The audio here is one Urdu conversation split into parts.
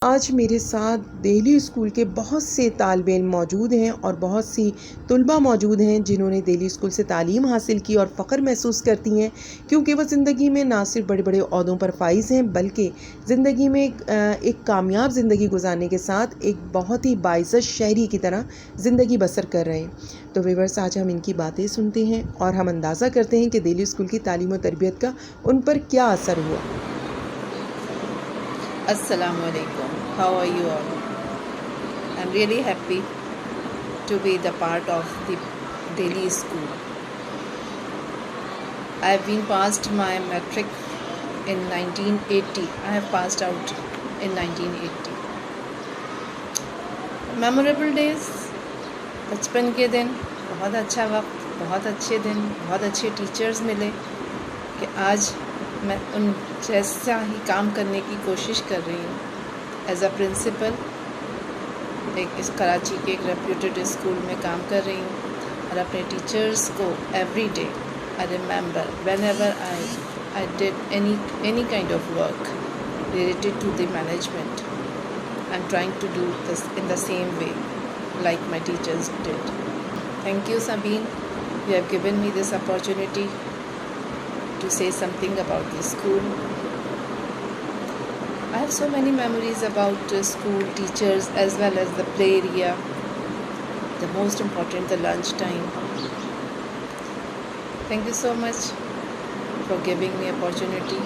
آج میرے ساتھ دہلی اسکول کے بہت سے طالب علم موجود ہیں اور بہت سی طلبہ موجود ہیں جنہوں نے دہلی اسکول سے تعلیم حاصل کی اور فخر محسوس کرتی ہیں، کیونکہ وہ زندگی میں نہ صرف بڑے بڑے عہدوں پر فائز ہیں بلکہ زندگی میں ایک کامیاب زندگی گزارنے کے ساتھ ایک بہت ہی باعزت شہری کی طرح زندگی بسر کر رہے ہیں۔ تو ویورس، آج ہم ان کی باتیں سنتے ہیں اور ہم اندازہ کرتے ہیں کہ دہلی اسکول کی تعلیم و تربیت کا ان پر کیا اثر ہوا۔ Assalamu alaikum. How are you all? I'm really happy to be the part of the Delhi school. I've been passed my matric in 1980. I have passed out in 1980. Memorable days, بچپن کے دن، بہت اچھا وقت، بہت اچھے دن، بہت اچھے ٹیچرز ملے کہ آج میں ان جیسا ہی کام کرنے کی کوشش کر رہی ہوں۔ ایز اے پرنسپل اس کراچی کے ایک ریپیوٹیڈ اسکول میں کام کر رہی ہوں، اور اپنے ٹیچرز کو every day I remember whenever I did any kind of work related to the management, I am trying to do this in the same way like my teachers did. Thank you, Sabine. You have given me this opportunity to say something about the school. I have so many memories about school teachers as well as the play area. The most important, the lunch time. Thank you so much for giving me opportunity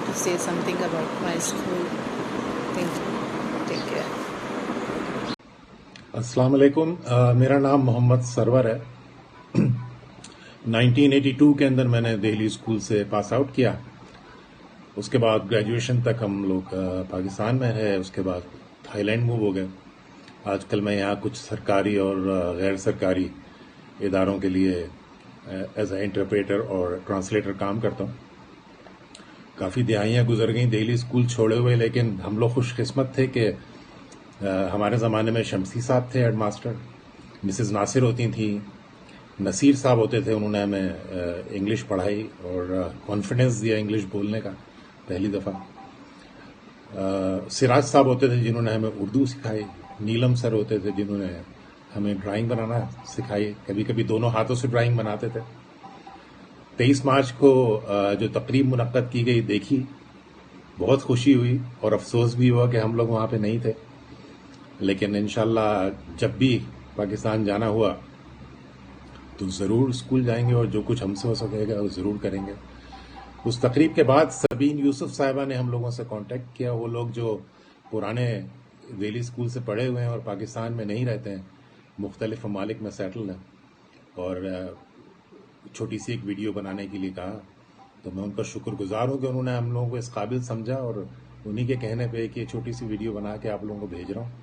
to say something about my school. Thank you. Take care. السلام علیکم، میرا نام محمد سرور ہے۔ 1982 کے اندر میں نے دہلی اسکول سے پاس آؤٹ کیا۔ اس کے بعد گریجویشن تک ہم لوگ پاکستان میں رہے، اس کے بعد تھائی لینڈ موو ہو گئے۔ آج کل میں یہاں کچھ سرکاری اور غیر سرکاری اداروں کے لیے ایز اے انٹرپریٹر اور ٹرانسلیٹر کام کرتا ہوں۔ کافی دہائیاں گزر گئیں دہلی اسکول چھوڑے ہوئے، لیکن ہم لوگ خوش قسمت تھے کہ ہمارے زمانے میں شمسی صاحب تھے ہیڈ ماسٹر، مسز ناصر ہوتی تھیں، نصیر صاحب ہوتے تھے، انہوں نے ہمیں انگلش پڑھائی اور کانفیڈنس دیا انگلش بولنے کا پہلی دفعہ۔ سراج صاحب ہوتے تھے جنہوں نے ہمیں اردو سکھائی، نیلم سر ہوتے تھے جنہوں نے ہمیں ڈرائنگ بنانا سکھائی، کبھی کبھی دونوں ہاتھوں سے ڈرائنگ بناتے تھے۔ 23 مارچ کو جو تقریب منعقد کی گئی دیکھی، بہت خوشی ہوئی اور افسوس بھی ہوا کہ ہم لوگ وہاں پہ نہیں تھے، لیکن انشاءاللہ جب بھی پاکستان جانا ہوا تو ضرور اسکول جائیں گے اور جو کچھ ہم سے ہو سکے گا وہ ضرور کریں گے۔ اس تقریب کے بعد سبین یوسف صاحبہ نے ہم لوگوں سے کانٹیکٹ کیا۔ وہ لوگ جو پرانے دہلی اسکول سے پڑھے ہوئے ہیں اور پاکستان میں نہیں رہتے ہیں، مختلف ممالک میں سیٹل ہیں، اور چھوٹی سی ایک ویڈیو بنانے کے لیے کہا، تو میں ان کا شکر گزار ہوں کہ انہوں نے ہم لوگوں کو اس قابل سمجھا، اور انہی کے کہنے پہ کہ یہ چھوٹی سی ویڈیو بنا کے آپ لوگوں کو بھیج رہا ہوں۔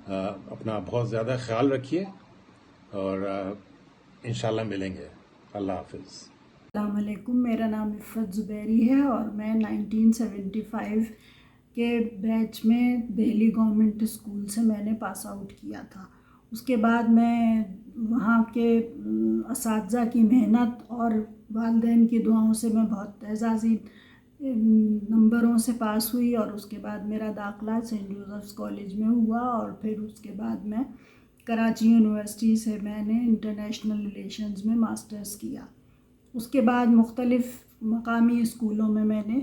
اپنا بہت زیادہ خیال رکھیے اور انشاءاللہ ملیں گے۔ اللہ حافظ۔ السلام علیکم، میرا نام عفت زبیری ہے اور میں 1975 کے بیچ میں دہلی گورنمنٹ اسکول سے میں نے پاس آؤٹ کیا تھا۔ اس کے بعد میں وہاں کے اساتذہ کی محنت اور والدین کی دعاؤں سے میں بہت اعزازی نمبروں سے پاس ہوئی، اور اس کے بعد میرا داخلہ سینٹ جوزفس کالج میں ہوا، اور پھر اس کے بعد میں کراچی یونیورسٹی سے میں نے انٹرنیشنل ریلیشنز میں ماسٹرز کیا۔ اس کے بعد مختلف مقامی اسکولوں میں نے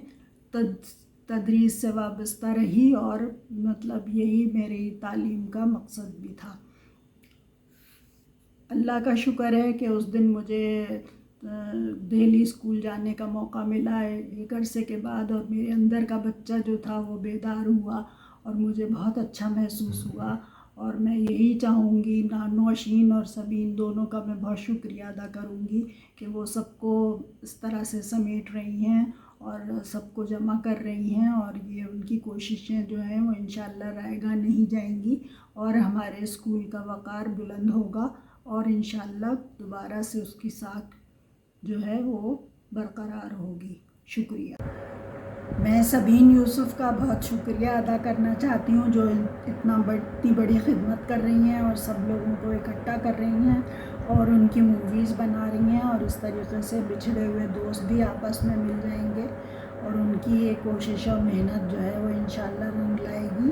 تدریس سے وابستہ رہی، اور مطلب یہی میری تعلیم کا مقصد بھی تھا۔ اللہ کا شکر ہے کہ اس دن مجھے دہلی اسکول جانے کا موقع ملا ہے ایک عرصے کے بعد، اور میرے اندر کا بچہ جو تھا وہ بیدار ہوا اور مجھے بہت اچھا محسوس ہوا، اور میں یہی چاہوں گی، نوشین اور سبین دونوں کا میں بہت شکریہ ادا کروں گی کہ وہ سب کو اس طرح سے سمیٹ رہی ہیں اور سب کو جمع کر رہی ہیں، اور یہ ان کی کوششیں جو ہیں وہ انشاءاللہ رائے گاہ نہیں جائیں گی، اور ہمارے اسکول کا وقار بلند ہوگا، اور انشاءاللہ دوبارہ سے اس کی ساکھ جو ہے وہ برقرار ہوگی۔ شکریہ۔ میں سبین یوسف کا بہت شکریہ ادا کرنا چاہتی ہوں، جو اتنی بڑی خدمت کر رہی ہیں اور سب لوگوں کو اکٹھا کر رہی ہیں اور ان کی موویز بنا رہی ہیں، اور اس طریقے سے بچھڑے ہوئے دوست بھی آپس میں مل جائیں گے، اور ان کی یہ کوشش اور محنت جو ہے وہ انشاءاللہ رنگ لائے گی۔